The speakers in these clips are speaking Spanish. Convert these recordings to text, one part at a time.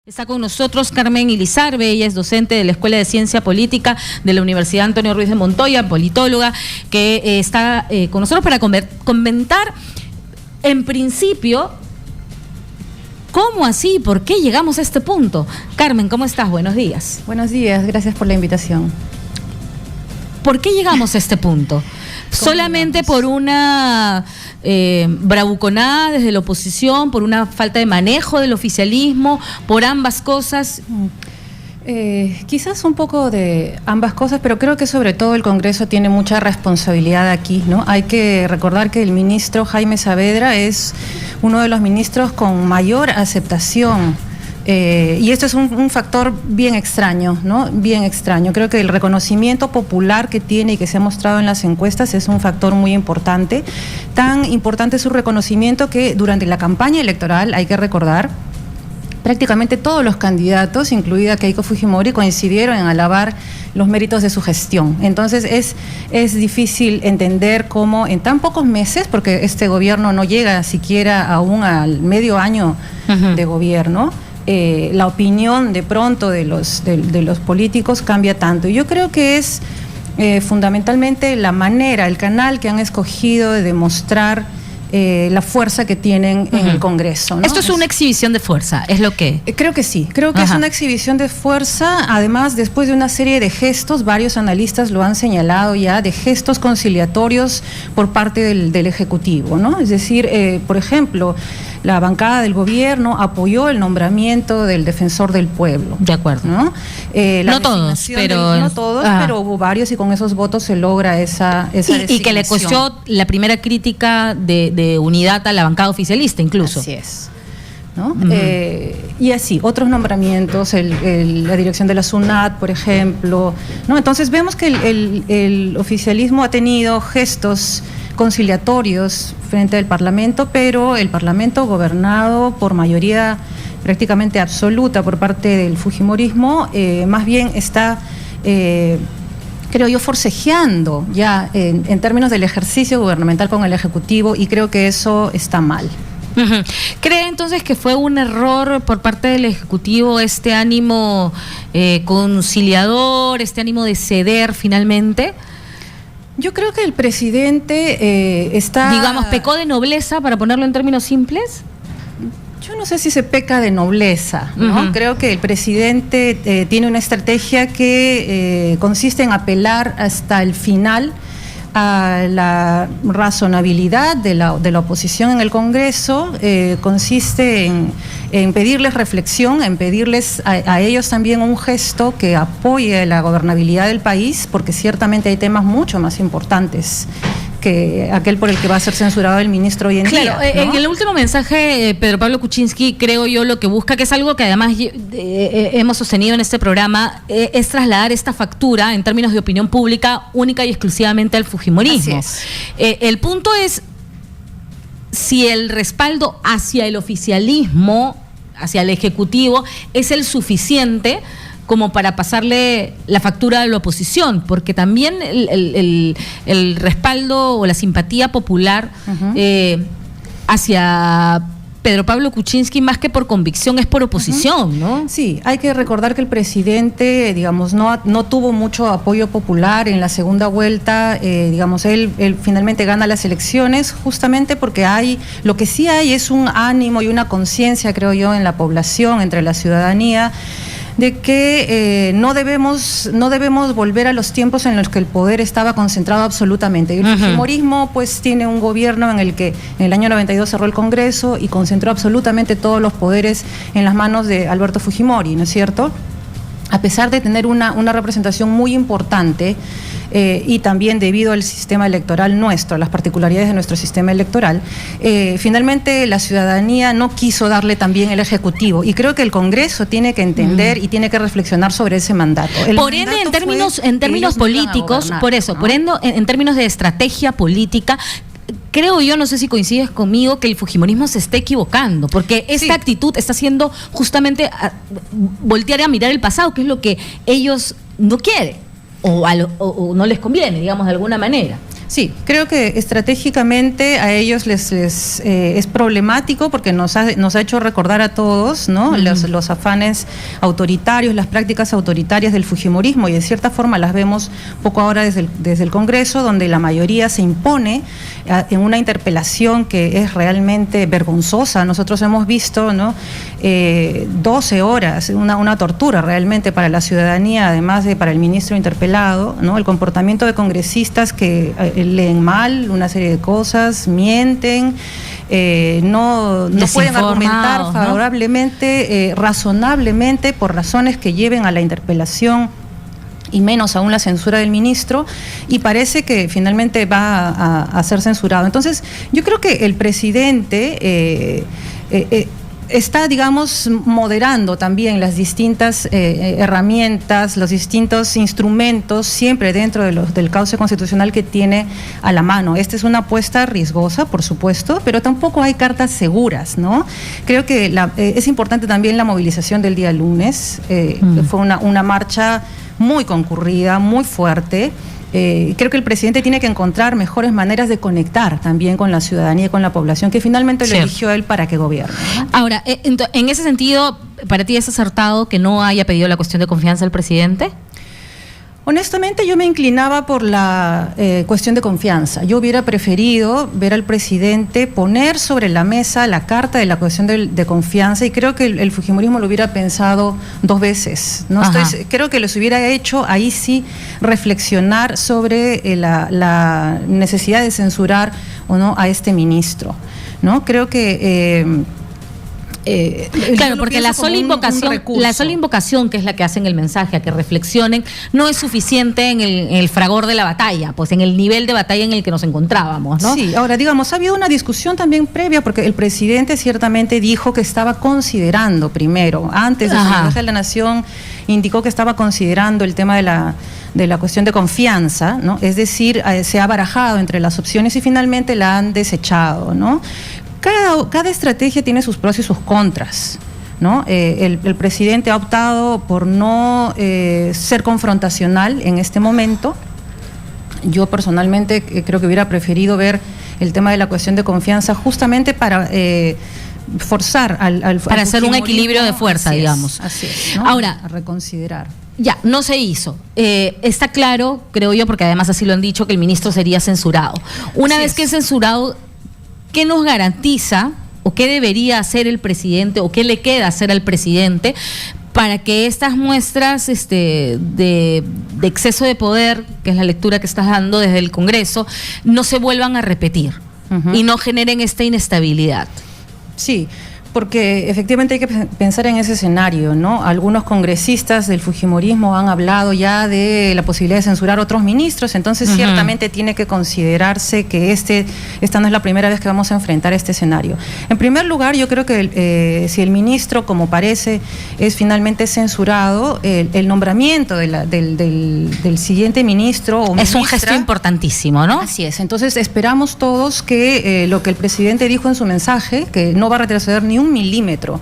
Está con nosotros Carmen Ilizarbe, ella es docente de la Escuela de Ciencia Política de la Universidad Antonio Ruiz de Montoya, politóloga, que está con nosotros para comentar, en principio, ¿cómo así? ¿Por qué llegamos a este punto? Carmen, ¿cómo estás? Buenos días. Buenos días, gracias por la invitación. ¿Por qué llegamos a este punto? ¿Solamente por una bravuconada desde la oposición, por una falta de manejo del oficialismo, por ambas cosas? Quizás un poco de ambas cosas, pero creo que sobre todo el Congreso tiene mucha responsabilidad aquí, ¿no? Hay que recordar que el ministro Jaime Saavedra es uno de los ministros con mayor aceptación. Y esto es un factor bien extraño, ¿no? Bien extraño. Creo que el reconocimiento popular que tiene y que se ha mostrado en las encuestas es un factor muy importante. Tan importante es su reconocimiento que durante la campaña electoral, hay que recordar, prácticamente todos los candidatos, incluida Keiko Fujimori, coincidieron en alabar los méritos de su gestión. Entonces es difícil entender cómo en tan pocos meses, porque este gobierno no llega siquiera aún al medio año de gobierno, la opinión de pronto de los políticos cambia tanto. Y yo creo que es fundamentalmente la manera, el canal que han escogido de demostrar la fuerza que tienen en el Congreso, ¿no? Esto es una exhibición de fuerza, ¿es lo que? Creo que sí, creo que es una exhibición de fuerza, además después de una serie de gestos, varios analistas lo han señalado ya, de gestos conciliatorios por parte del Ejecutivo, ¿no? Es decir, por ejemplo, la bancada del gobierno apoyó el nombramiento del defensor del pueblo. De acuerdo. ¿No? No todos, pero... No todos, pero hubo varios y con esos votos se logra esa designación. Y que le costó la primera crítica de unidad a la bancada oficialista incluso. Así es. ¿No? Y así, otros nombramientos, la dirección de la SUNAT, por ejemplo, ¿no? Entonces vemos que el oficialismo ha tenido gestos conciliatorios frente al Parlamento, pero el Parlamento gobernado por mayoría prácticamente absoluta por parte del fujimorismo, más bien está, creo yo, forcejeando ya en términos del ejercicio gubernamental con el Ejecutivo, y creo que eso está mal. ¿Cree entonces que fue un error por parte del Ejecutivo este ánimo conciliador, este ánimo de ceder finalmente? Yo creo que el presidente está... Digamos, ¿pecó de nobleza, para ponerlo en términos simples? Yo no sé si se peca de nobleza, ¿no? Creo que el presidente tiene una estrategia que consiste en apelar hasta el final a la razonabilidad de la oposición en el Congreso, consiste en pedirles reflexión, en pedirles a ellos también un gesto que apoye la gobernabilidad del país, porque ciertamente hay temas mucho más importantes que aquel por el que va a ser censurado el ministro hoy en día, ¿no? En el último mensaje, Pedro Pablo Kuczynski, creo yo, lo que busca, que es algo que además hemos sostenido en este programa, es trasladar esta factura en términos de opinión pública única y exclusivamente al fujimorismo. El punto es si el respaldo hacia el oficialismo, hacia el Ejecutivo, es el suficiente como para pasarle la factura a la oposición, porque también el respaldo o la simpatía popular hacia Pedro Pablo Kuczynski, más que por convicción, es por oposición, ¿no? Sí, hay que recordar que el presidente, digamos, no tuvo mucho apoyo popular en la segunda vuelta, digamos, él finalmente gana las elecciones justamente porque lo que sí hay es un ánimo y una conciencia, creo yo, en la población, entre la ciudadanía, de que no debemos volver a los tiempos en los que el poder estaba concentrado absolutamente. Y el fujimorismo pues tiene un gobierno en el que en el año 92 cerró el Congreso y concentró absolutamente todos los poderes en las manos de Alberto Fujimori, ¿no es cierto? A pesar de tener una representación muy importante, y también debido al sistema electoral nuestro, a las particularidades de nuestro sistema electoral, finalmente la ciudadanía no quiso darle también el Ejecutivo, y creo que el Congreso tiene que entender y tiene que reflexionar sobre ese mandato. Por ende, en términos políticos, gobernar, por eso, ¿no? Por ende, en términos de estrategia política, creo yo, no sé si coincides conmigo, que el fujimorismo se está equivocando, porque esta actitud está haciendo justamente voltear a mirar el pasado, que es lo que ellos no quieren o no les conviene, digamos, de alguna manera. Sí, creo que estratégicamente a ellos les es problemático porque nos ha hecho recordar a todos, ¿no? Los afanes autoritarios, las prácticas autoritarias del fujimorismo, y de cierta forma las vemos poco ahora desde el Congreso, donde la mayoría se impone en una interpelación que es realmente vergonzosa. Nosotros hemos visto, ¿no? 12 horas, una tortura realmente para la ciudadanía, además de para el ministro interpelado, ¿no? El comportamiento de congresistas que leen mal una serie de cosas, mienten, no pueden argumentar favorablemente, razonablemente, por razones que lleven a la interpelación y menos aún la censura del ministro, y parece que finalmente va a ser censurado. Entonces, yo creo que el presidente está, digamos, moderando también las distintas herramientas, los distintos instrumentos, siempre dentro del cauce constitucional que tiene a la mano. Esta es una apuesta riesgosa, por supuesto, pero tampoco hay cartas seguras, ¿no? Creo que es importante también la movilización del día lunes. Fue una marcha muy concurrida, muy fuerte. Creo que el presidente tiene que encontrar mejores maneras de conectar también con la ciudadanía y con la población, que finalmente lo eligió él para que gobierne, ¿no? Ahora, en ese sentido, ¿para ti es acertado que no haya pedido la cuestión de confianza al presidente? Honestamente, yo me inclinaba por la cuestión de confianza. Yo hubiera preferido ver al presidente poner sobre la mesa la carta de la cuestión de confianza, y creo que el fujimorismo lo hubiera pensado 2 veces. Creo que les hubiera hecho ahí sí reflexionar sobre la necesidad de censurar o no a este ministro, ¿no? Creo que claro, porque la sola invocación, que es la que hacen el mensaje, a que reflexionen, no es suficiente en el fragor de la batalla, pues en el nivel de batalla en el que nos encontrábamos, ¿no? Sí, ahora digamos, ha habido una discusión también previa, porque el presidente ciertamente dijo que estaba considerando primero, antes de su mensaje a la nación, indicó que estaba considerando el tema de la cuestión de confianza, ¿no? Es decir, se ha barajado entre las opciones y finalmente la han desechado, ¿no? Cada estrategia tiene sus pros y sus contras, ¿no? El presidente ha optado por no ser confrontacional en este momento. Yo personalmente creo que hubiera preferido ver el tema de la cuestión de confianza justamente para forzar para hacer un equilibrio de fuerza, digamos. Así es, ¿no? Ahora, a reconsiderar. Ya, no se hizo. Está claro, creo yo, porque además así lo han dicho, que el ministro sería censurado. Una vez que es censurado, ¿qué nos garantiza o qué debería hacer el presidente o qué le queda hacer al presidente para que estas muestras de exceso de poder, que es la lectura que estás dando desde el Congreso, no se vuelvan a repetir y no generen esta inestabilidad? Sí, porque efectivamente hay que pensar en ese escenario, ¿no? Algunos congresistas del fujimorismo han hablado ya de la posibilidad de censurar a otros ministros, entonces ciertamente tiene que considerarse que esta no es la primera vez que vamos a enfrentar este escenario. En primer lugar, yo creo que si el ministro, como parece, es finalmente censurado, el nombramiento del siguiente ministro o ministra es un gesto importantísimo, ¿no? Así es. Entonces esperamos todos que lo que el presidente dijo en su mensaje, que no va a retroceder ni un milímetro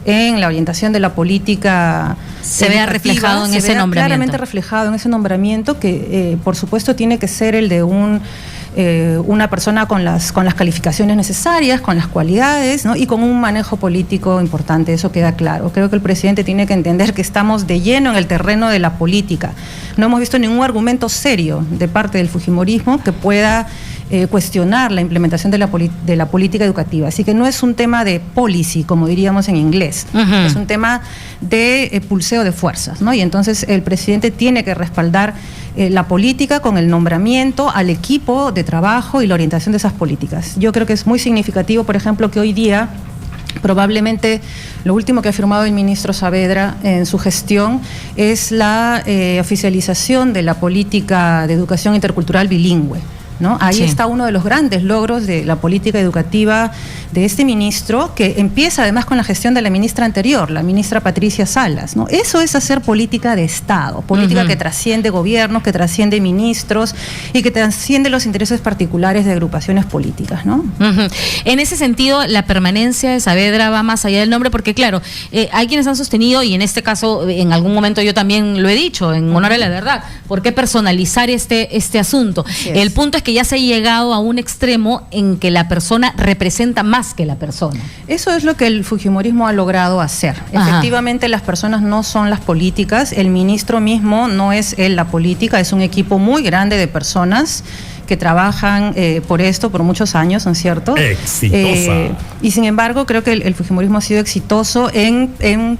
en la orientación de la política, se vea reflejado en ese nombramiento. Claramente reflejado en ese nombramiento, que por supuesto tiene que ser el de una persona con las calificaciones necesarias, con las cualidades, ¿no? Y con un manejo político importante, eso queda claro. Creo que el presidente tiene que entender que estamos de lleno en el terreno de la política. No hemos visto ningún argumento serio de parte del fujimorismo que pueda cuestionar la implementación de la política educativa. Así que no es un tema de policy, como diríamos en inglés, es un tema de pulseo de fuerzas, ¿no? Y entonces el presidente tiene que respaldar la política con el nombramiento al equipo de trabajo y la orientación de esas políticas. Yo creo que es muy significativo, por ejemplo, que hoy día probablemente lo último que ha firmado el ministro Saavedra en su gestión es la oficialización de la política de educación intercultural bilingüe, ¿no? Ahí está uno de los grandes logros de la política educativa de este ministro, que empieza además con la gestión de la ministra anterior, la ministra Patricia Salas, ¿no? Eso es hacer política de Estado, política que trasciende gobiernos, que trasciende ministros y que trasciende los intereses particulares de agrupaciones políticas, ¿no? En ese sentido, la permanencia de Saavedra va más allá del nombre, porque claro, hay quienes han sostenido, y en este caso en algún momento yo también lo he dicho, en honor a la verdad, ¿por qué personalizar este asunto? El punto es que que ya se ha llegado a un extremo en que la persona representa más que la persona. Eso es lo que el fujimorismo ha logrado hacer. Ajá. Efectivamente, las personas no son las políticas, el ministro mismo no es él la política, es un equipo muy grande de personas que trabajan por esto por muchos años, ¿no es cierto? Exitosa. Y sin embargo, creo que el fujimorismo ha sido exitoso en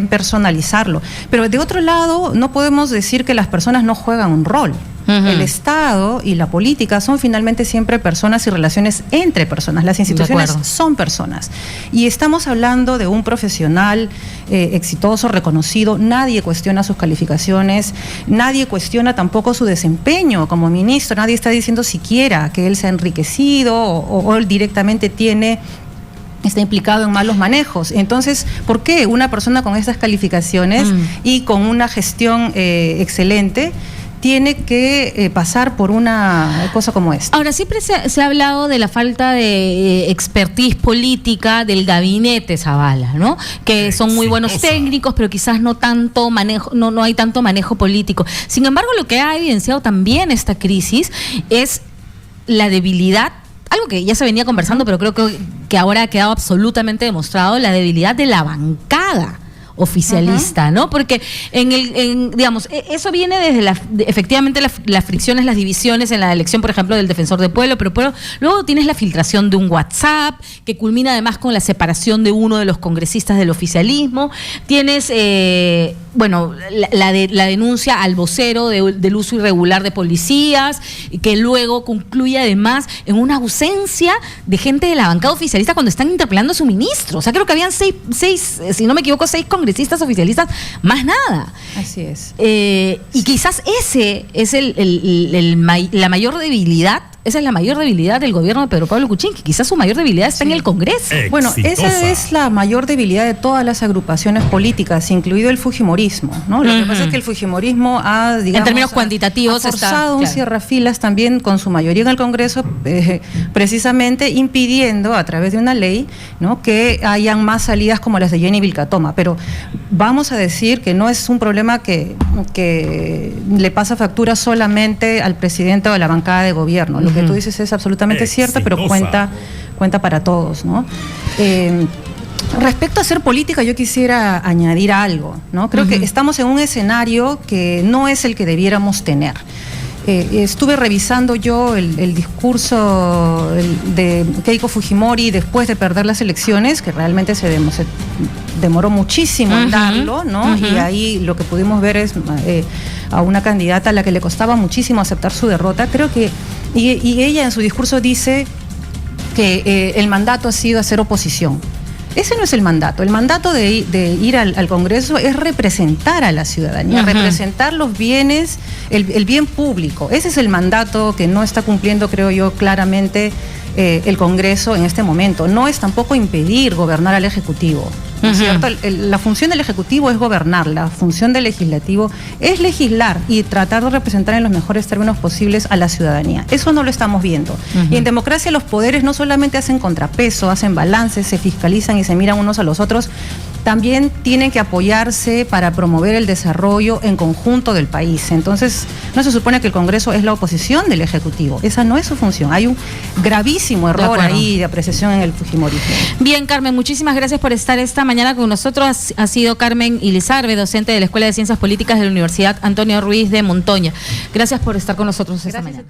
personalizarlo. Pero de otro lado, no podemos decir que las personas no juegan un rol. El Estado y la política son finalmente siempre personas y relaciones entre personas. Las instituciones son personas. Y estamos hablando de un profesional exitoso, reconocido. Nadie cuestiona sus calificaciones, nadie cuestiona tampoco su desempeño como ministro. Nadie está diciendo siquiera que él se ha enriquecido o él directamente está implicado en malos manejos. Entonces, ¿por qué una persona con estas calificaciones y con una gestión excelente tiene que pasar por una cosa como esta? Ahora, siempre se ha hablado de la falta de expertise política del gabinete Zavala, ¿no? Que son muy buenos técnicos, pero quizás no tanto manejo, no hay tanto manejo político. Sin embargo, lo que ha evidenciado también esta crisis es la debilidad, algo que ya se venía conversando, pero creo que ahora ha quedado absolutamente demostrado, la debilidad de la bancada oficialista, ¿no? Porque digamos, eso viene desde efectivamente las fricciones, las divisiones en la elección, por ejemplo, del Defensor del Pueblo, pero luego tienes la filtración de un WhatsApp, que culmina además con la separación de uno de los congresistas del oficialismo, tienes, bueno, la denuncia al vocero del uso irregular de policías, que luego concluye además en una ausencia de gente de la bancada oficialista cuando están interpelando a su ministro. O sea, creo que habían seis, si no me equivoco, 6 congresistas oficialistas, más nada. Así es. Y quizás ese es la mayor debilidad. Esa es la mayor debilidad del gobierno de Pedro Pablo Kuczynski. Quizás su mayor debilidad está en el Congreso. Bueno, esa es la mayor debilidad de todas las agrupaciones políticas, incluido el fujimorismo, ¿no? Lo que pasa es que el fujimorismo ha, digamos, en términos cuantitativos, ha forzado un cierrafilas también con su mayoría en el Congreso, precisamente impidiendo a través de una ley, ¿no?, que hayan más salidas como las de Jenny Vilcatoma. Pero vamos a decir que no es un problema que le pasa factura solamente al presidente o a la bancada de gobierno. Lo que tú dices es absolutamente cierto, pero cuenta para todos, ¿no? Respecto a hacer política, yo quisiera añadir algo, ¿no? Creo que estamos en un escenario que no es el que debiéramos tener. Estuve revisando yo el discurso de Keiko Fujimori después de perder las elecciones, que realmente se demoró muchísimo en darlo, ¿no? Y ahí lo que pudimos ver es a una candidata a la que le costaba muchísimo aceptar su derrota. Creo que, y ella en su discurso dice que el mandato ha sido hacer oposición. Ese no es el mandato. El mandato de ir al Congreso es representar a la ciudadanía, representar los bienes, el bien público. Ese es el mandato que no está cumpliendo, creo yo, claramente el Congreso en este momento. No es tampoco impedir gobernar al Ejecutivo, ¿no es cierto? La función del Ejecutivo es gobernar, la función del Legislativo es legislar y tratar de representar en los mejores términos posibles a la ciudadanía. Eso no lo estamos viendo. Y en democracia los poderes no solamente hacen contrapeso, hacen balances, se fiscalizan y se miran unos a los otros, también tienen que apoyarse para promover el desarrollo en conjunto del país. Entonces, no se supone que el Congreso es la oposición del Ejecutivo. Esa no es su función. Hay un gravísimo error ahí de apreciación en el fujimorismo. Bien, Carmen, muchísimas gracias por estar esta mañana con nosotros. Ha sido Carmen Ilizarbe, docente de la Escuela de Ciencias Políticas de la Universidad Antonio Ruiz de Montoña. Gracias por estar con nosotros esta mañana.